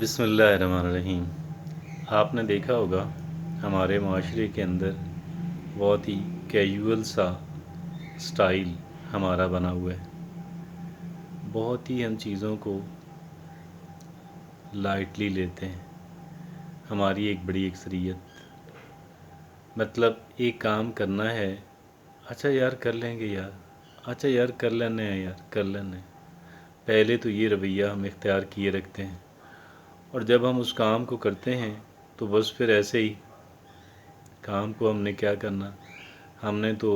बिस्मिल्लाहिर्रहमानिर्रहीम। आपने देखा होगा हमारे माशरे के अंदर बहुत ही कैजुअल सा स्टाइल हमारा बना हुआ है। बहुत ही हम चीज़ों को लाइटली लेते हैं। हमारी एक बड़ी अक्सरियत, मतलब एक काम करना है, अच्छा यार कर लेंगे यार, अच्छा यार कर लेने हैं यार कर लेने हैं। पहले तो ये रवैया हम इख्तियार किए रखते हैं, और जब हम उस काम को करते हैं तो बस फिर ऐसे ही काम को हमने क्या करना, हमने तो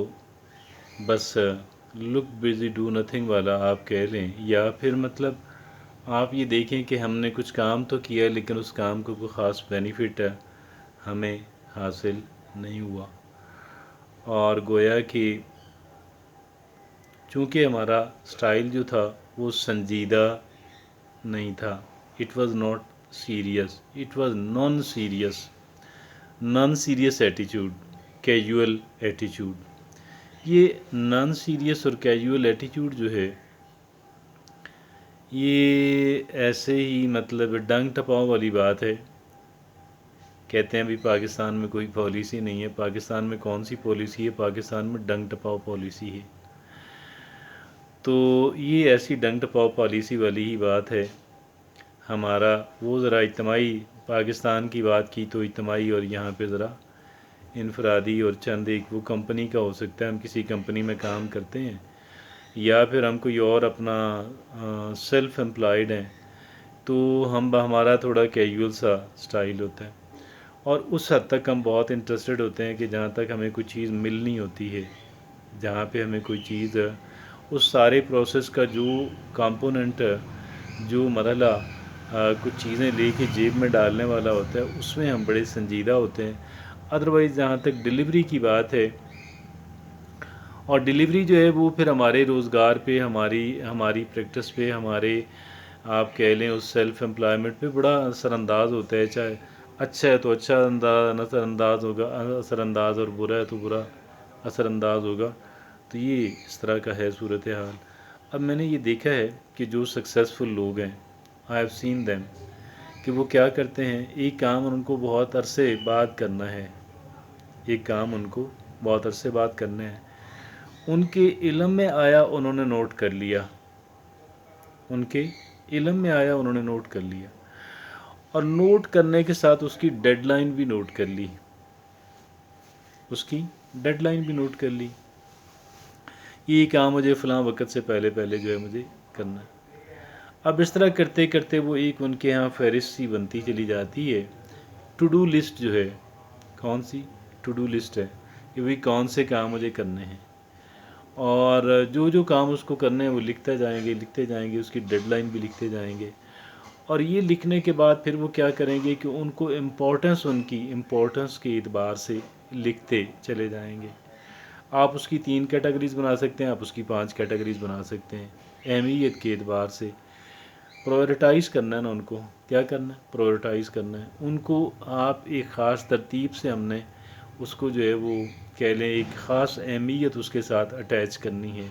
बस लुक बिज़ी डू नथिंग वाला आप कह लें, या फिर मतलब आप ये देखें कि हमने कुछ काम तो किया लेकिन उस काम को कोई ख़ास बेनिफिट हमें हासिल नहीं हुआ। और गोया कि चूँकि हमारा स्टाइल जो था वो संजीदा नहीं था, it was not serious, it was non serious attitude, casual attitude. ये नॉन सीरियस और कैजुअल एटीट्यूड जो है, ये ऐसे ही मतलब डंग टपाव वाली बात है। कहते हैं भी पाकिस्तान में कोई पॉलिसी नहीं है। पाकिस्तान में कौन सी पॉलिसी है? पाकिस्तान में डंग टपाव पॉलिसी है। तो ये ऐसी डंग टपाव पॉलिसी वाली ही बात है। हमारा वो ज़रा इज्तिमाई, पाकिस्तान की बात की तो इज्तिमाई, और यहाँ पे ज़रा इनफरादी और चंद एक वो कंपनी का हो सकता है, हम किसी कंपनी में काम करते हैं, या फिर हम कोई और अपना सेल्फ एम्प्लॉयड हैं, तो हम हमारा थोड़ा कैजुअल सा स्टाइल होता है। और उस हद तक हम बहुत इंटरेस्टेड होते हैं कि जहाँ तक हमें कोई चीज़ मिलनी होती है, जहाँ पे हमें कोई चीज़, उस सारे प्रोसेस का जो कंपोनेंट, जो मरहला कुछ चीज़ें लेके जेब में डालने वाला होता है, उसमें हम बड़े संजीदा होते हैं। अदरवाइज़ जहाँ तक डिलीवरी की बात है, और डिलीवरी जो है वो फिर हमारे रोज़गार पे, हमारी हमारी प्रैक्टिस पे, हमारे आप कह लें उस सेल्फ एम्प्लॉयमेंट पे बड़ा असरअंदाज होता है। चाहे अच्छा है तो अच्छा असरअंदाज होगा, असरअंदाज, और बुरा है तो बुरा असरअंदाज होगा। तो ये इस तरह का है सूरत हाल। अब मैंने ये देखा है कि जो सक्सेसफुल लोग हैं, आई हैव सीन देम, कि वो क्या करते हैं, एक काम उनको बहुत अरसे बाद करना है, एक काम उनको बहुत अरसे बाद करना है, उनके इल्म में आया उन्होंने नोट कर लिया, उनके इल्म में आया उन्होंने नोट कर लिया, और नोट करने के साथ उसकी डेडलाइन भी नोट कर ली, उसकी डेडलाइन भी नोट कर ली। ये काम मुझे फ़लाँ वक्त से पहले पहले जो है मुझे करना है। अब इस तरह करते करते वो एक उनके यहाँ फहरिस्त सी बनती चली जाती है। टू डू लिस्ट जो है, कौन सी टू डू लिस्ट है कि भाई कौन से काम मुझे करने हैं, और जो जो काम उसको करने हैं वो लिखते जाएंगे, उसकी डेडलाइन भी लिखते जाएंगे। और ये लिखने के बाद फिर वो क्या करेंगे कि उनको इम्पोर्टेंस, उनकी इम्पोर्टेंस के एतबार से लिखते चले जाएंगे। आप उसकी 3 कैटेगरीज़ बना सकते हैं, आप उसकी 5 कैटेगरीज़ बना सकते हैं, अहमियत के एतबार से। प्रायोरिटाइज़ करना है ना उनको, क्या करना है, प्रायोरिटाइज़ करना है उनको। आप एक ख़ास तरतीब से हमने उसको जो है वो कह लें एक ख़ास अहमियत उसके साथ अटैच करनी है।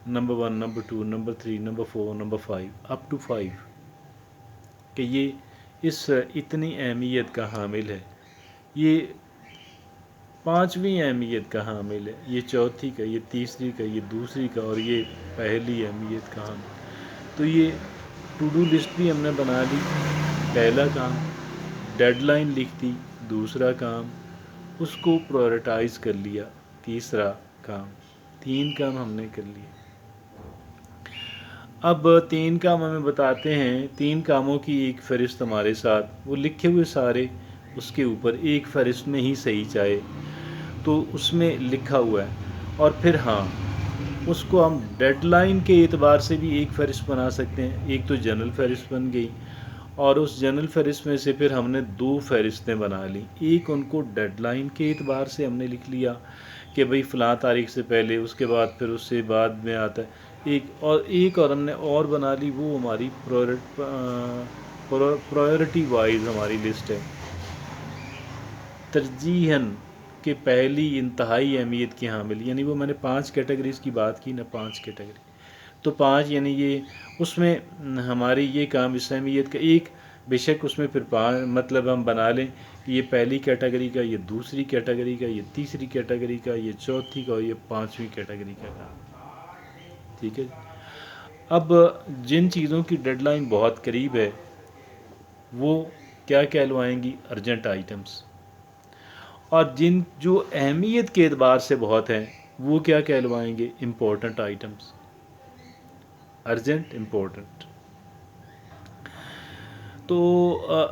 Number 1, number 2, number 3, number 4, number 5, up to 5, कि ये इस इतनी अहमियत का हामिल है, ये 5वीं अहमियत का हामिल है, ये चौथी का, ये तीसरी का, ये दूसरी का, और ये पहली अहमियत का हामिल। तो ये टू डू लिस्ट भी हमने बना ली, पहला काम, डेडलाइन लिख दी, दूसरा काम, उसको प्रायोरिटाइज़ कर लिया, तीसरा काम, 3 काम हमने कर लिए। अब 3 काम हमें बताते हैं, 3 कामों की एक फ़हरिस्त हमारे साथ, वो लिखे हुए सारे उसके ऊपर एक फ़हरिस्त में ही सही चाहे तो उसमें लिखा हुआ है। और फिर हाँ, उसको हम डेडलाइन के एतबार से भी एक फ़हरिस्त बना सकते हैं। एक तो जनरल फ़हरिस्त बन गई, और उस जनरल फ़हरिस्त में से फिर हमने 2 फ़हरिस्तें बना ली। एक उनको डेडलाइन के एतबार से हमने लिख लिया कि भाई फ़लाँ तारीख से पहले, उसके बाद फिर उससे बाद में आता है एक और हमने और बना ली, वो हमारी प्रायोरिटी वाइज हमारी लिस्ट है, तरजीहन के पहली इंतहाई अहमियत की हामिल। यानी वो मैंने 5 कैटेगरीज़ की बात की ना, 5 कैटेगरी, तो 5 यानी ये उसमें हमारी ये काम इस अहमियत का, एक بے شک اس میں پھر مطلب ہم بنا لیں کہ یہ پہلی کیٹیگری کا، یہ دوسری کیٹیگری کا، یہ تیسری کیٹیگری کا، یہ چوتھی کا اور یہ پانچویں کیٹیگری کا کام، ٹھیک ہے۔ اب جن چیزوں کی ڈیڈ لائن بہت قریب ہے وہ کیا کہلوائیں گی؟ ارجنٹ آئٹمس، اور جن جو اہمیت کے اعتبار سے بہت ہیں وہ کیا کہلوائیں گے؟ Important items, urgent important. تو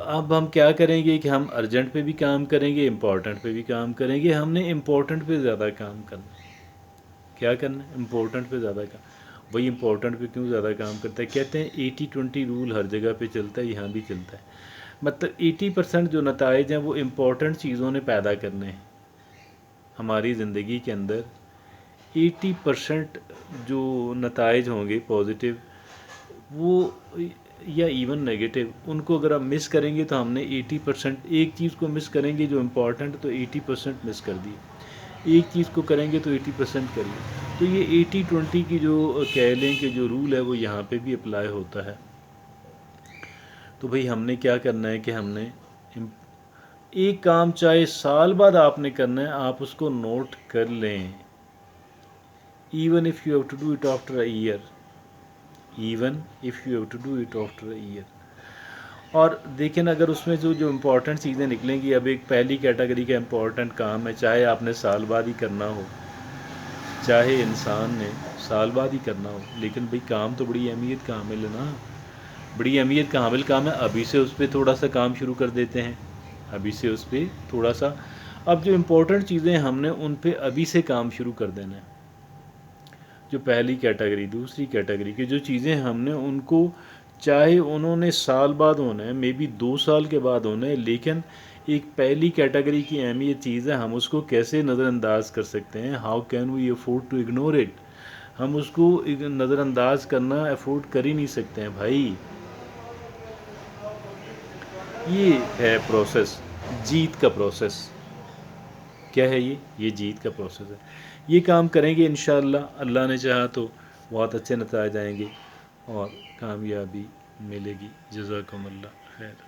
اب ہم کیا کریں گے کہ ہم ارجنٹ پہ بھی کام کریں گے، امپورٹنٹ پہ بھی کام کریں گے۔ ہم نے امپورٹنٹ پہ زیادہ کام کرنا ہے۔ کیا کرنا ہے؟ امپورٹنٹ پہ زیادہ کام۔ وہی امپورٹنٹ پہ کیوں زیادہ کام کرتا ہے؟ کہتے ہیں 80-20 رول ہر جگہ پہ چلتا ہے، یہاں بھی چلتا ہے۔ مطلب 80% جو نتائج ہیں وہ امپورٹنٹ چیزوں نے پیدا کرنے ہیں ہماری زندگی کے اندر۔ 80% جو نتائج ہوں گے پازیٹیو وہ یا ایون نیگیٹو، ان کو اگر ہم مس کریں گے تو ہم نے 80%، ایک چیز کو مس کریں گے جو امپورٹنٹ تو 80% مس کر دی، ایک چیز کو کریں گے تو 80% کریے۔ تو یہ 80-20 کی جو کہہ لیں کہ جو رول ہے وہ یہاں پہ بھی اپلائی ہوتا ہے۔ تو بھئی ہم نے کیا کرنا ہے کہ ہم نے ایک کام چاہے سال بعد آپ نے کرنا ہے، آپ اس کو نوٹ کر لیں، even if you have to do it after a year, even if you have to do it after a year. اور دیکھیں اگر اس میں جو امپورٹنٹ چیزیں نکلیں گی، اب ایک پہلی کیٹیگری کا امپورٹنٹ کام ہے، چاہے آپ نے سال بعد ہی کرنا ہو، چاہے انسان نے سال بعد ہی کرنا ہو، لیکن بھئی کام تو بڑی اہمیت کا حامل ہے نا، بڑی اہمیت کا حامل کام ہے، ابھی سے اس پہ تھوڑا سا کام شروع کر دیتے ہیں، ابھی سے اس پہ تھوڑا سا۔ اب جو امپورٹنٹ چیزیں ہم نے ان پہ ابھی سے کام شروع کر دینا ہے۔ جو پہلی کیٹیگری، دوسری کیٹیگری کی جو چیزیں ہم نے ان کو، چاہے انہوں نے سال بعد ہونا ہے، مے بی 2 سال کے بعد ہونا ہے، لیکن ایک پہلی کیٹیگری کی اہمیت چیز ہے، ہم اس کو کیسے نظر انداز کر سکتے ہیں؟ How can we afford to ignore it? ہم اس کو نظر انداز کرنا افورڈ کر ہی نہیں سکتے ہیں بھائی۔ یہ ہے پروسیس، جیت کا پروسیس۔ کیا ہے یہ جیت کا پروسیس ہے۔ یہ کام کریں گے انشاءاللہ، اللہ نے چاہا تو بہت اچھے نتائج آئیں گے اور کامیابی ملے گی۔ جزاکم اللہ خیر۔